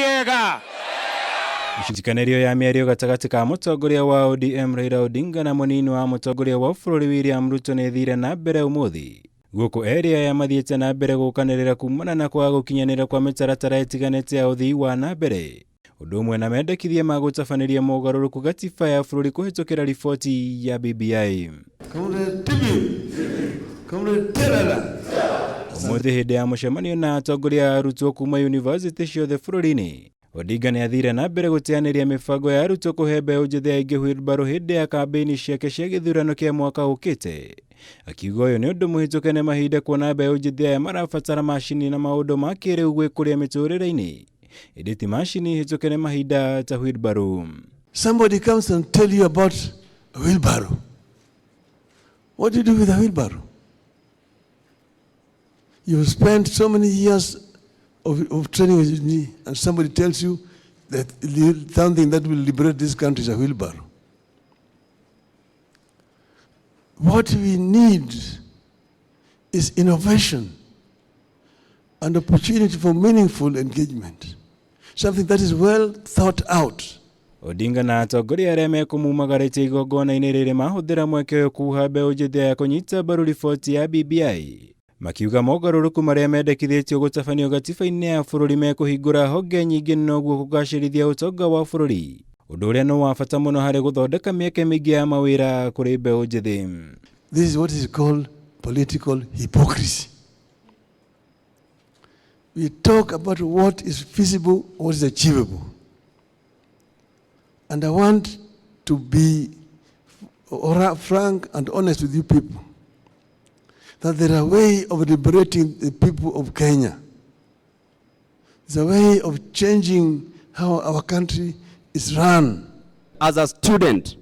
riega. Njikanerio ya mĩario gatagatĩ ka mũtongoria wa ODM Raila Odinga na mũnini wa mũtongoria wa bũrũri William Ruto nĩ thire na mbere ũmũthĩ. Gũkũ area ya mathiĩte na mbere gũkanĩrĩra kumana na kwaga gũkinyanĩra kwa mĩtaratara ĩtiganĩte ya ũthii wa na mbere. Ũndũ ũmwe na mendekithia ma gũtabanĩria mogarũrũku gatiba ya bũrũri kũhĩtũkĩra riboti ya BBI. Ũmũthĩ hĩndĩ ya mũcemanio na atongoria a Ruto kuma university ciothe bũrũri-inĩ, Odinga nĩ athire na mbere gũteanĩria mĩbango ya Ruto kũhe mbeũ njĩthĩ aingĩ wheelbarrow hĩndĩ ya kambĩini ciake cia gĩthurano kĩa mwaka ũkĩte. Akiuga ũyũ nĩ ũndũ mũhĩtũke nĩ mahinda kuona mbeũ njĩthĩ aya marabatara macini na maũndũ ma kĩrĩu gwĩkũria mĩtũrĩre-inĩ. Ĩndĩ ti macini hĩtũke nĩ mahinda ta wheelbarrow. Somebody comes and tell you about a wheelbarrow. What do you do with a wheelbarrow? You spent so many years of training with me, and somebody tells you that something that will liberate this country is a wheelbarrow. What we need is innovation and opportunity for meaningful engagement, something that is well thought out. Odinga na atongoria arĩa mekũmumagarĩte igongona-inĩ rĩrĩ mahũthĩra mweke ũyũ kuuha mbeũ njĩthĩ ya kũnyita mbaru riboti ya BBI. Makiuga mogarũrũku marĩa mendekithĩtio gũtabanio gatiba-inĩ ya bũrũri mekũhingũra honge nyingĩ noguo kũgacĩrithia ũtonga wa bũrũri, ũndũ ũrĩa nĩ wa bata mũno harĩ gũthondeka mĩeke mĩingĩ ya mawĩra kũrĩ mbeũ njĩthĩ. This is what is called political hypocrisy. We talk about what is feasible, what is achievable. And I want to be frank and honest with you people, that there is a way of liberating the people of Kenya. There's a way of changing how our country is run. As a student,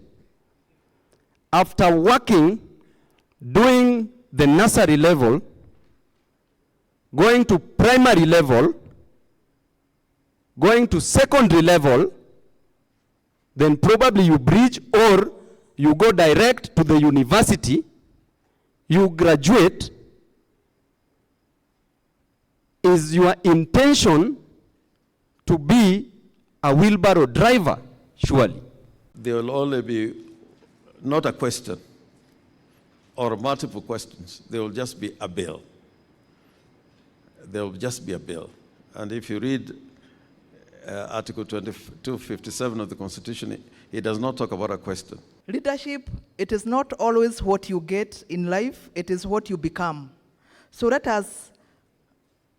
after working, doing the nursery level, going to primary level, going to secondary level, then probably you bridge or you go direct to the university, you graduate. Is your intention to be a wheelbarrow driver? Surely. There will only be not a question or multiple questions. There will just be a bill. There will just be a bill. And if you read Article 257 of the Constitution, it does not talk about a question. Leadership, it is not always what you get in life, it is what you become. So let us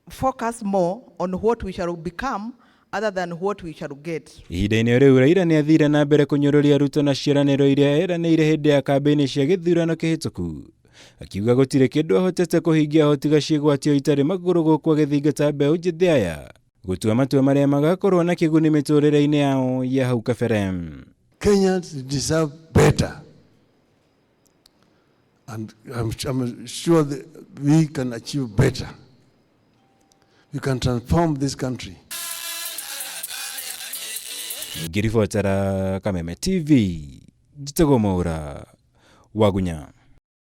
focus more on what we shall become other than what we shall get. Ihinda-inĩ rĩu Raila nĩ athire na mbere kũnyũrũria Ruto na ciĩranĩro iria eranĩire hĩndĩ ya kambĩini cia gĩthurano kĩhĩtũku. Akiuga gũtirĩ kĩndũ ahotete kũhingia hotiga ciĩgwatio itarĩ magũrũ gũkũ agĩthingata mbeũ njĩthĩ aya gũtua matua marĩa magakorwo na kĩguni mĩtũrĩre-inĩ yao ya hau kabere. Kenyans deserve better. And I'm sure that we can achieve better. We can transform this country. Ngiribotera Kameme TV, Jitagomora, Wagunya.